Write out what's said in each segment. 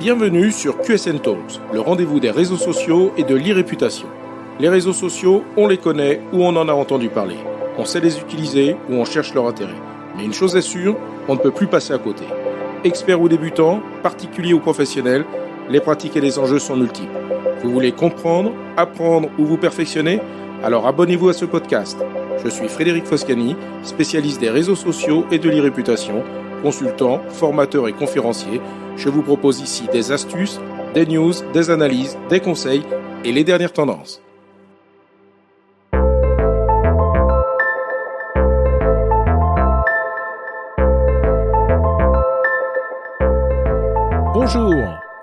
Bienvenue sur QSN Talks, le rendez-vous des réseaux sociaux et de l'e-réputation. Les réseaux sociaux, on les connaît ou on en a entendu parler. On sait les utiliser ou on cherche leur intérêt. Mais une chose est sûre, on ne peut plus passer à côté. Experts ou débutants, particuliers ou professionnels, les pratiques et les enjeux sont multiples. Vous voulez comprendre, apprendre ou vous perfectionner ? Alors abonnez-vous à ce podcast. Je suis Frédéric Foscani, spécialiste des réseaux sociaux et de l'e-réputation, consultant, formateur et conférencier. Je vous propose ici des astuces, des news, des analyses, des conseils et les dernières tendances. Bonjour.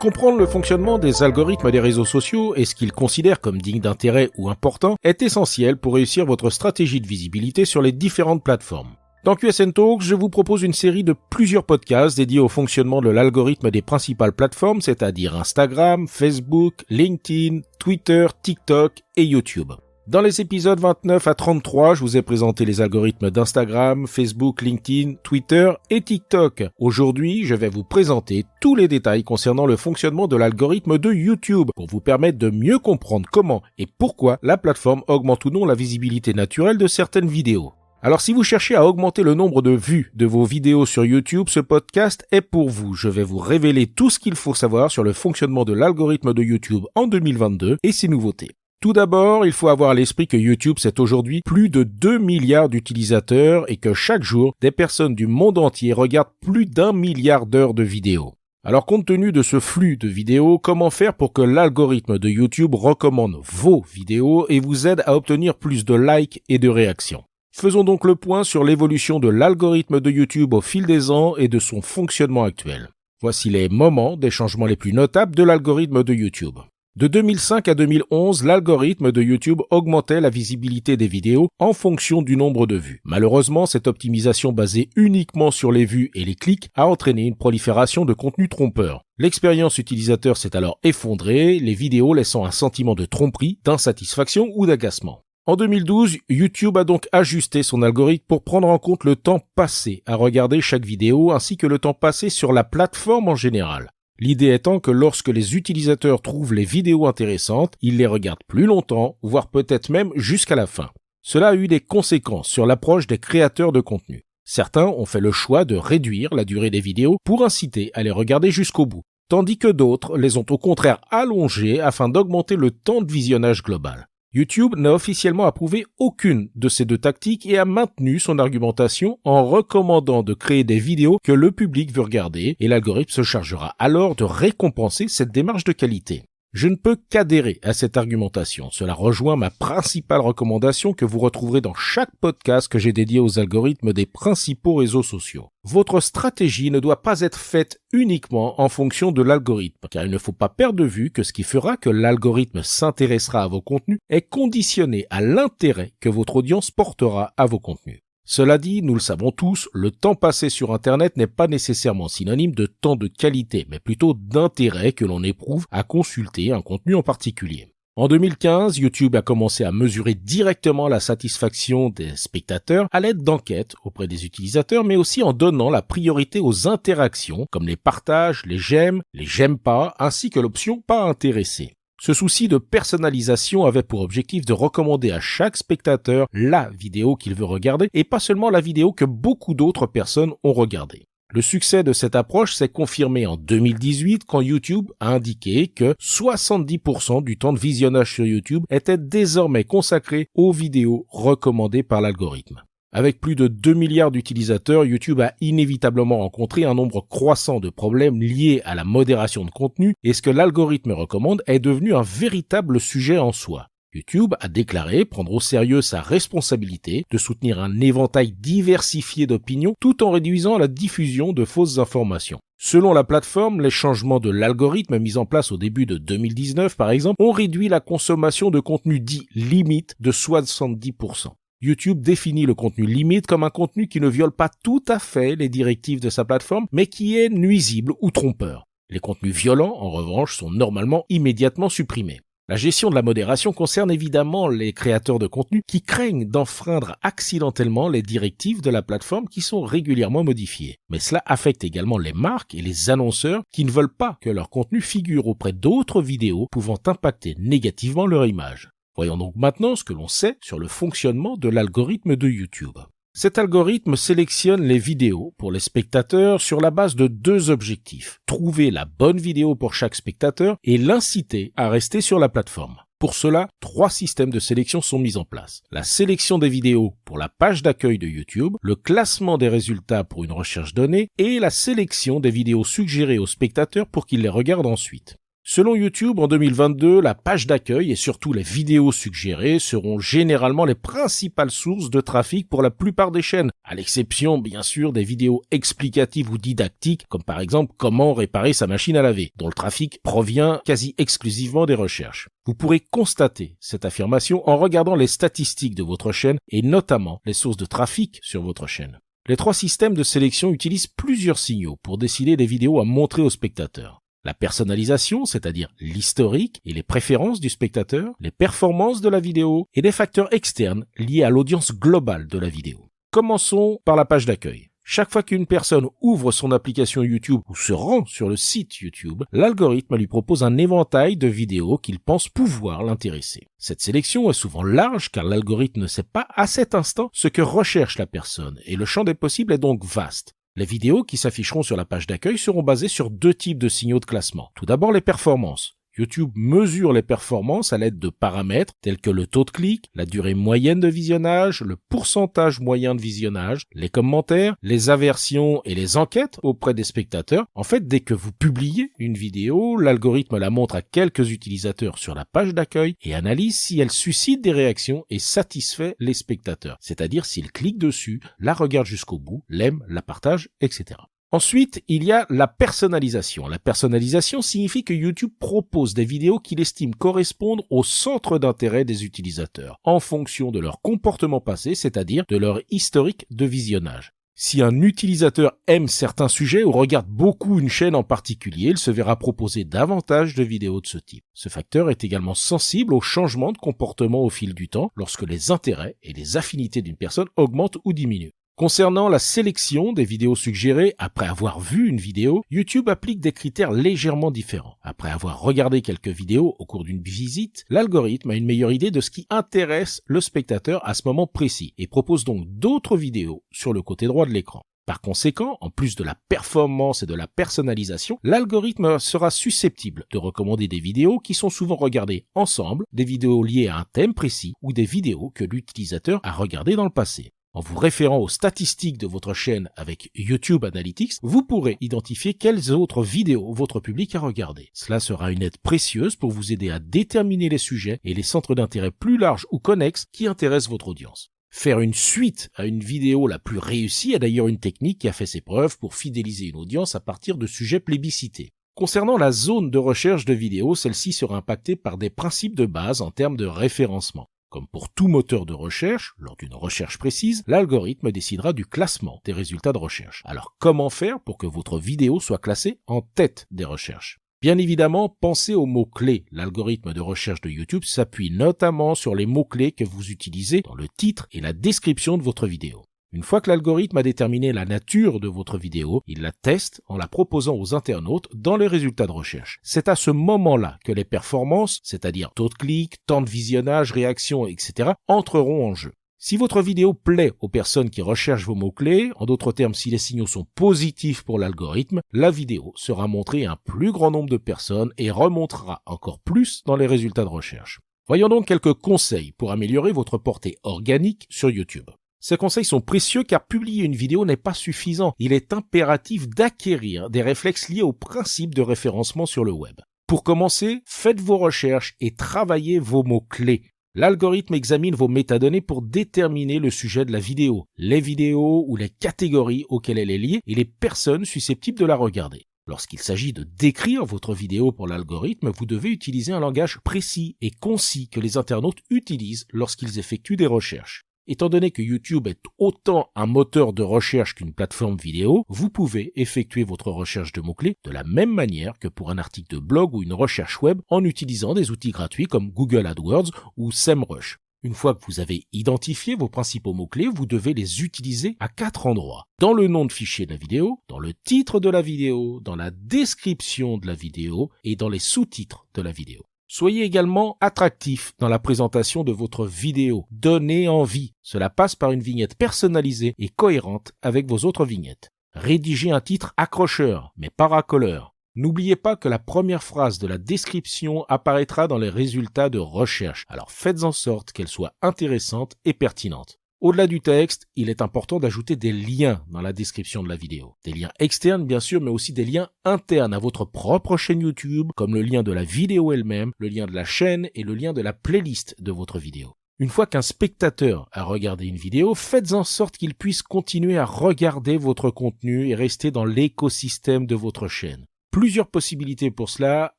Comprendre le fonctionnement des algorithmes des réseaux sociaux et ce qu'ils considèrent comme digne d'intérêt ou important est essentiel pour réussir votre stratégie de visibilité sur les différentes plateformes. Dans QSN Talks, je vous propose une série de plusieurs podcasts dédiés au fonctionnement de l'algorithme des principales plateformes, c'est-à-dire Instagram, Facebook, LinkedIn, Twitter, TikTok et YouTube. Dans les épisodes 29 à 33, je vous ai présenté les algorithmes d'Instagram, Facebook, LinkedIn, Twitter et TikTok. Aujourd'hui, je vais vous présenter tous les détails concernant le fonctionnement de l'algorithme de YouTube pour vous permettre de mieux comprendre comment et pourquoi la plateforme augmente ou non la visibilité naturelle de certaines vidéos. Alors si vous cherchez à augmenter le nombre de vues de vos vidéos sur YouTube, ce podcast est pour vous. Je vais vous révéler tout ce qu'il faut savoir sur le fonctionnement de l'algorithme de YouTube en 2022 et ses nouveautés. Tout d'abord, il faut avoir à l'esprit que YouTube, c'est aujourd'hui plus de 2 milliards d'utilisateurs et que chaque jour, des personnes du monde entier regardent plus d'1 milliard d'heures de vidéos. Alors, compte tenu de ce flux de vidéos, comment faire pour que l'algorithme de YouTube recommande vos vidéos et vous aide à obtenir plus de likes et de réactions? Faisons donc le point sur l'évolution de l'algorithme de YouTube au fil des ans et de son fonctionnement actuel. Voici les moments des changements les plus notables de l'algorithme de YouTube. De 2005 à 2011, l'algorithme de YouTube augmentait la visibilité des vidéos en fonction du nombre de vues. Malheureusement, cette optimisation basée uniquement sur les vues et les clics a entraîné une prolifération de contenus trompeurs. L'expérience utilisateur s'est alors effondrée, les vidéos laissant un sentiment de tromperie, d'insatisfaction ou d'agacement. En 2012, YouTube a donc ajusté son algorithme pour prendre en compte le temps passé à regarder chaque vidéo ainsi que le temps passé sur la plateforme en général. L'idée étant que lorsque les utilisateurs trouvent les vidéos intéressantes, ils les regardent plus longtemps, voire peut-être même jusqu'à la fin. Cela a eu des conséquences sur l'approche des créateurs de contenu. Certains ont fait le choix de réduire la durée des vidéos pour inciter à les regarder jusqu'au bout, tandis que d'autres les ont au contraire allongées afin d'augmenter le temps de visionnage global. YouTube n'a officiellement approuvé aucune de ces deux tactiques et a maintenu son argumentation en recommandant de créer des vidéos que le public veut regarder et l'algorithme se chargera alors de récompenser cette démarche de qualité. Je ne peux qu'adhérer à cette argumentation. Cela rejoint ma principale recommandation que vous retrouverez dans chaque podcast que j'ai dédié aux algorithmes des principaux réseaux sociaux. Votre stratégie ne doit pas être faite uniquement en fonction de l'algorithme, car il ne faut pas perdre de vue que ce qui fera que l'algorithme s'intéressera à vos contenus est conditionné à l'intérêt que votre audience portera à vos contenus. Cela dit, nous le savons tous, le temps passé sur Internet n'est pas nécessairement synonyme de temps de qualité, mais plutôt d'intérêt que l'on éprouve à consulter un contenu en particulier. En 2015, YouTube a commencé à mesurer directement la satisfaction des spectateurs à l'aide d'enquêtes auprès des utilisateurs, mais aussi en donnant la priorité aux interactions, comme les partages, les j'aime pas, ainsi que l'option pas intéressé. Ce souci de personnalisation avait pour objectif de recommander à chaque spectateur la vidéo qu'il veut regarder et pas seulement la vidéo que beaucoup d'autres personnes ont regardée. Le succès de cette approche s'est confirmé en 2018 quand YouTube a indiqué que 70% du temps de visionnage sur YouTube était désormais consacré aux vidéos recommandées par l'algorithme. Avec plus de 2 milliards d'utilisateurs, YouTube a inévitablement rencontré un nombre croissant de problèmes liés à la modération de contenu et ce que l'algorithme recommande est devenu un véritable sujet en soi. YouTube a déclaré prendre au sérieux sa responsabilité de soutenir un éventail diversifié d'opinions tout en réduisant la diffusion de fausses informations. Selon la plateforme, les changements de l'algorithme mis en place au début de 2019 par exemple ont réduit la consommation de contenu dit limite de 70%. YouTube définit le contenu limite comme un contenu qui ne viole pas tout à fait les directives de sa plateforme, mais qui est nuisible ou trompeur. Les contenus violents, en revanche, sont normalement immédiatement supprimés. La gestion de la modération concerne évidemment les créateurs de contenu qui craignent d'enfreindre accidentellement les directives de la plateforme qui sont régulièrement modifiées. Mais cela affecte également les marques et les annonceurs qui ne veulent pas que leur contenu figure auprès d'autres vidéos pouvant impacter négativement leur image. Voyons donc maintenant ce que l'on sait sur le fonctionnement de l'algorithme de YouTube. Cet algorithme sélectionne les vidéos pour les spectateurs sur la base de deux objectifs. Trouver la bonne vidéo pour chaque spectateur et l'inciter à rester sur la plateforme. Pour cela, 3 systèmes de sélection sont mis en place. La sélection des vidéos pour la page d'accueil de YouTube, le classement des résultats pour une recherche donnée et la sélection des vidéos suggérées aux spectateurs pour qu'ils les regardent ensuite. Selon YouTube, en 2022, la page d'accueil et surtout les vidéos suggérées seront généralement les principales sources de trafic pour la plupart des chaînes, à l'exception bien sûr des vidéos explicatives ou didactiques, comme par exemple comment réparer sa machine à laver, dont le trafic provient quasi exclusivement des recherches. Vous pourrez constater cette affirmation en regardant les statistiques de votre chaîne et notamment les sources de trafic sur votre chaîne. Les 3 systèmes de sélection utilisent plusieurs signaux pour décider des vidéos à montrer aux spectateurs. La personnalisation, c'est-à-dire l'historique et les préférences du spectateur, les performances de la vidéo et des facteurs externes liés à l'audience globale de la vidéo. Commençons par la page d'accueil. Chaque fois qu'une personne ouvre son application YouTube ou se rend sur le site YouTube, l'algorithme lui propose un éventail de vidéos qu'il pense pouvoir l'intéresser. Cette sélection est souvent large car l'algorithme ne sait pas à cet instant ce que recherche la personne et le champ des possibles est donc vaste. Les vidéos qui s'afficheront sur la page d'accueil seront basées sur 2 types de signaux de classement. Tout d'abord, les performances. YouTube mesure les performances à l'aide de paramètres tels que le taux de clic, la durée moyenne de visionnage, le pourcentage moyen de visionnage, les commentaires, les aversions et les enquêtes auprès des spectateurs. En fait, dès que vous publiez une vidéo, l'algorithme la montre à quelques utilisateurs sur la page d'accueil et analyse si elle suscite des réactions et satisfait les spectateurs. C'est-à-dire s'ils cliquent dessus, la regardent jusqu'au bout, l'aiment, la partagent, etc. Ensuite, il y a la personnalisation. La personnalisation signifie que YouTube propose des vidéos qu'il estime correspondre au centre d'intérêt des utilisateurs, en fonction de leur comportement passé, c'est-à-dire de leur historique de visionnage. Si un utilisateur aime certains sujets ou regarde beaucoup une chaîne en particulier, il se verra proposer davantage de vidéos de ce type. Ce facteur est également sensible aux changements de comportement au fil du temps, lorsque les intérêts et les affinités d'une personne augmentent ou diminuent. Concernant la sélection des vidéos suggérées, après avoir vu une vidéo, YouTube applique des critères légèrement différents. Après avoir regardé quelques vidéos au cours d'une visite, l'algorithme a une meilleure idée de ce qui intéresse le spectateur à ce moment précis et propose donc d'autres vidéos sur le côté droit de l'écran. Par conséquent, en plus de la performance et de la personnalisation, l'algorithme sera susceptible de recommander des vidéos qui sont souvent regardées ensemble, des vidéos liées à un thème précis ou des vidéos que l'utilisateur a regardées dans le passé. En vous référant aux statistiques de votre chaîne avec YouTube Analytics, vous pourrez identifier quelles autres vidéos votre public a regardées. Cela sera une aide précieuse pour vous aider à déterminer les sujets et les centres d'intérêt plus larges ou connexes qui intéressent votre audience. Faire une suite à une vidéo la plus réussie est d'ailleurs une technique qui a fait ses preuves pour fidéliser une audience à partir de sujets plébiscités. Concernant la zone de recherche de vidéos, celle-ci sera impactée par des principes de base en termes de référencement. Comme pour tout moteur de recherche, lors d'une recherche précise, l'algorithme décidera du classement des résultats de recherche. Alors comment faire pour que votre vidéo soit classée en tête des recherches ? Bien évidemment, pensez aux mots-clés. L'algorithme de recherche de YouTube s'appuie notamment sur les mots-clés que vous utilisez dans le titre et la description de votre vidéo. Une fois que l'algorithme a déterminé la nature de votre vidéo, il la teste en la proposant aux internautes dans les résultats de recherche. C'est à ce moment-là que les performances, c'est-à-dire taux de clic, temps de visionnage, réaction, etc., entreront en jeu. Si votre vidéo plaît aux personnes qui recherchent vos mots-clés, en d'autres termes, si les signaux sont positifs pour l'algorithme, la vidéo sera montrée à un plus grand nombre de personnes et remontera encore plus dans les résultats de recherche. Voyons donc quelques conseils pour améliorer votre portée organique sur YouTube. Ces conseils sont précieux car publier une vidéo n'est pas suffisant. Il est impératif d'acquérir des réflexes liés au principe de référencement sur le web. Pour commencer, faites vos recherches et travaillez vos mots-clés. L'algorithme examine vos métadonnées pour déterminer le sujet de la vidéo, les vidéos ou les catégories auxquelles elle est liée et les personnes susceptibles de la regarder. Lorsqu'il s'agit de décrire votre vidéo pour l'algorithme, vous devez utiliser un langage précis et concis que les internautes utilisent lorsqu'ils effectuent des recherches. Étant donné que YouTube est autant un moteur de recherche qu'une plateforme vidéo, vous pouvez effectuer votre recherche de mots-clés de la même manière que pour un article de blog ou une recherche web en utilisant des outils gratuits comme Google AdWords ou SEMrush. Une fois que vous avez identifié vos principaux mots-clés, vous devez les utiliser à 4 endroits. Dans le nom de fichier de la vidéo, dans le titre de la vidéo, dans la description de la vidéo et dans les sous-titres de la vidéo. Soyez également attractif dans la présentation de votre vidéo. Donnez envie. Cela passe par une vignette personnalisée et cohérente avec vos autres vignettes. Rédigez un titre accrocheur, mais pas racoleur. N'oubliez pas que la première phrase de la description apparaîtra dans les résultats de recherche, alors faites en sorte qu'elle soit intéressante et pertinente. Au-delà du texte, il est important d'ajouter des liens dans la description de la vidéo. Des liens externes bien sûr, mais aussi des liens internes à votre propre chaîne YouTube, comme le lien de la vidéo elle-même, le lien de la chaîne et le lien de la playlist de votre vidéo. Une fois qu'un spectateur a regardé une vidéo, faites en sorte qu'il puisse continuer à regarder votre contenu et rester dans l'écosystème de votre chaîne. Plusieurs possibilités pour cela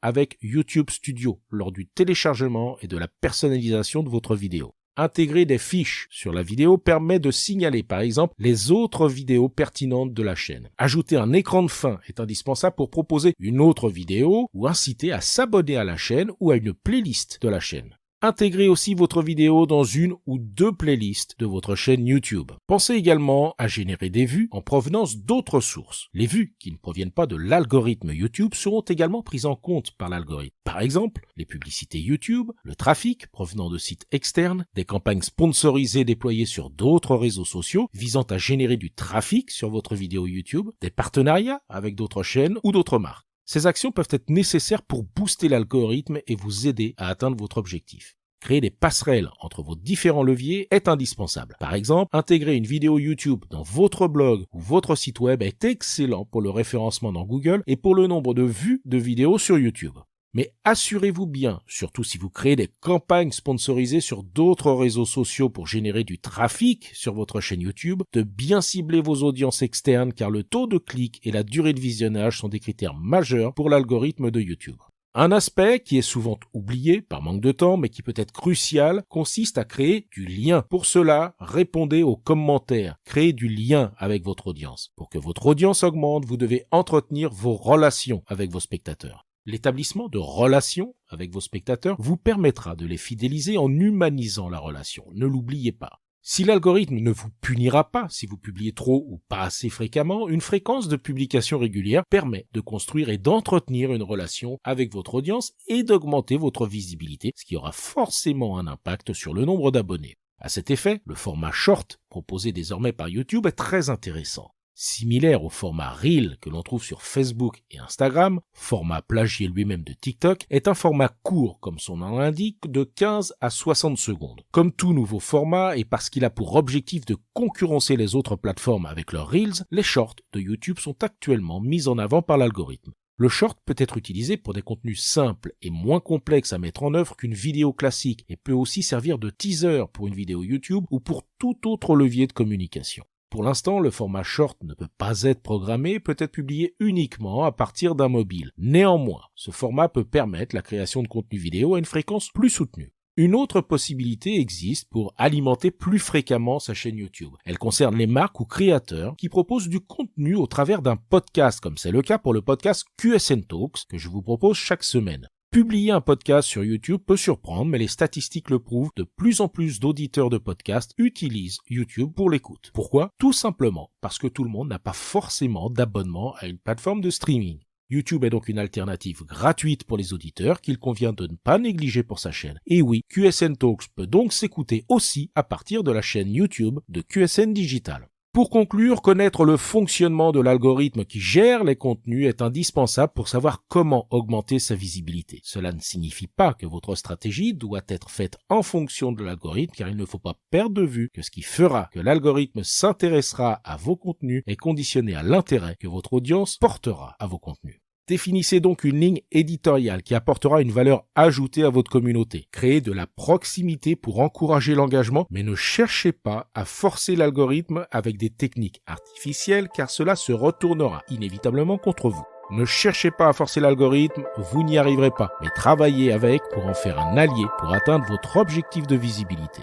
avec YouTube Studio lors du téléchargement et de la personnalisation de votre vidéo. Intégrer des fiches sur la vidéo permet de signaler par exemple les autres vidéos pertinentes de la chaîne. Ajouter un écran de fin est indispensable pour proposer une autre vidéo ou inciter à s'abonner à la chaîne ou à une playlist de la chaîne. Intégrez aussi votre vidéo dans une ou deux playlists de votre chaîne YouTube. Pensez également à générer des vues en provenance d'autres sources. Les vues qui ne proviennent pas de l'algorithme YouTube seront également prises en compte par l'algorithme. Par exemple, les publicités YouTube, le trafic provenant de sites externes, des campagnes sponsorisées déployées sur d'autres réseaux sociaux visant à générer du trafic sur votre vidéo YouTube, des partenariats avec d'autres chaînes ou d'autres marques. Ces actions peuvent être nécessaires pour booster l'algorithme et vous aider à atteindre votre objectif. Créer des passerelles entre vos différents leviers est indispensable. Par exemple, intégrer une vidéo YouTube dans votre blog ou votre site web est excellent pour le référencement dans Google et pour le nombre de vues de vidéos sur YouTube. Mais assurez-vous bien, surtout si vous créez des campagnes sponsorisées sur d'autres réseaux sociaux pour générer du trafic sur votre chaîne YouTube, de bien cibler vos audiences externes car le taux de clic et la durée de visionnage sont des critères majeurs pour l'algorithme de YouTube. Un aspect qui est souvent oublié par manque de temps mais qui peut être crucial consiste à créer du lien. Pour cela, répondez aux commentaires, créez du lien avec votre audience. Pour que votre audience augmente, vous devez entretenir vos relations avec vos spectateurs. L'établissement de relations avec vos spectateurs vous permettra de les fidéliser en humanisant la relation. Ne l'oubliez pas. Si l'algorithme ne vous punira pas si vous publiez trop ou pas assez fréquemment, une fréquence de publication régulière permet de construire et d'entretenir une relation avec votre audience et d'augmenter votre visibilité, ce qui aura forcément un impact sur le nombre d'abonnés. À cet effet, le format short proposé désormais par YouTube est très intéressant. Similaire au format Reel que l'on trouve sur Facebook et Instagram, format plagié lui-même de TikTok, est un format court, comme son nom l'indique, de 15 à 60 secondes. Comme tout nouveau format, et parce qu'il a pour objectif de concurrencer les autres plateformes avec leurs Reels, les shorts de YouTube sont actuellement mis en avant par l'algorithme. Le short peut être utilisé pour des contenus simples et moins complexes à mettre en œuvre qu'une vidéo classique et peut aussi servir de teaser pour une vidéo YouTube ou pour tout autre levier de communication. Pour l'instant, le format short ne peut pas être programmé, peut être publié uniquement à partir d'un mobile. Néanmoins, ce format peut permettre la création de contenu vidéo à une fréquence plus soutenue. Une autre possibilité existe pour alimenter plus fréquemment sa chaîne YouTube. Elle concerne les marques ou créateurs qui proposent du contenu au travers d'un podcast, comme c'est le cas pour le podcast QSN Talks que je vous propose chaque semaine. Publier un podcast sur YouTube peut surprendre, mais les statistiques le prouvent, de plus en plus d'auditeurs de podcasts utilisent YouTube pour l'écoute. Pourquoi ? Tout simplement parce que tout le monde n'a pas forcément d'abonnement à une plateforme de streaming. YouTube est donc une alternative gratuite pour les auditeurs qu'il convient de ne pas négliger pour sa chaîne. Et oui, QSN Talks peut donc s'écouter aussi à partir de la chaîne YouTube de QSN Digital. Pour conclure, connaître le fonctionnement de l'algorithme qui gère les contenus est indispensable pour savoir comment augmenter sa visibilité. Cela ne signifie pas que votre stratégie doit être faite en fonction de l'algorithme, car il ne faut pas perdre de vue que ce qui fera que l'algorithme s'intéressera à vos contenus est conditionné à l'intérêt que votre audience portera à vos contenus. Définissez donc une ligne éditoriale qui apportera une valeur ajoutée à votre communauté. Créez de la proximité pour encourager l'engagement, mais ne cherchez pas à forcer l'algorithme avec des techniques artificielles car cela se retournera inévitablement contre vous. Ne cherchez pas à forcer l'algorithme, vous n'y arriverez pas, mais travaillez avec pour en faire un allié pour atteindre votre objectif de visibilité.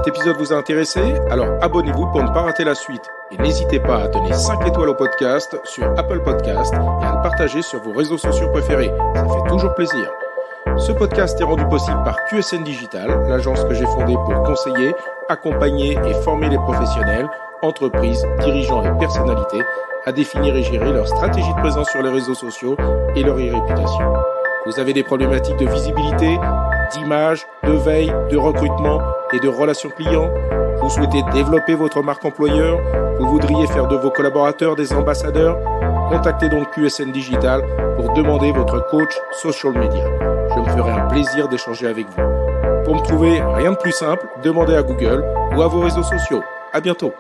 Cet épisode vous a intéressé? Alors abonnez-vous pour ne pas rater la suite. Et n'hésitez pas à donner 5 étoiles au podcast sur Apple Podcast et à le partager sur vos réseaux sociaux préférés. Ça fait toujours plaisir. Ce podcast est rendu possible par QSN Digital, l'agence que j'ai fondée pour conseiller, accompagner et former les professionnels, entreprises, dirigeants et personnalités à définir et gérer leur stratégie de présence sur les réseaux sociaux et leur e-réputation. Vous avez des problématiques de visibilité, d'image, de veille, de recrutement et de relations clients? Vous souhaitez développer votre marque employeur? Vous voudriez faire de vos collaborateurs des ambassadeurs? Contactez donc QSN Digital pour demander votre coach social media. Je me ferai un plaisir d'échanger avec vous. Pour me trouver, rien de plus simple, demandez à Google ou à vos réseaux sociaux. À bientôt.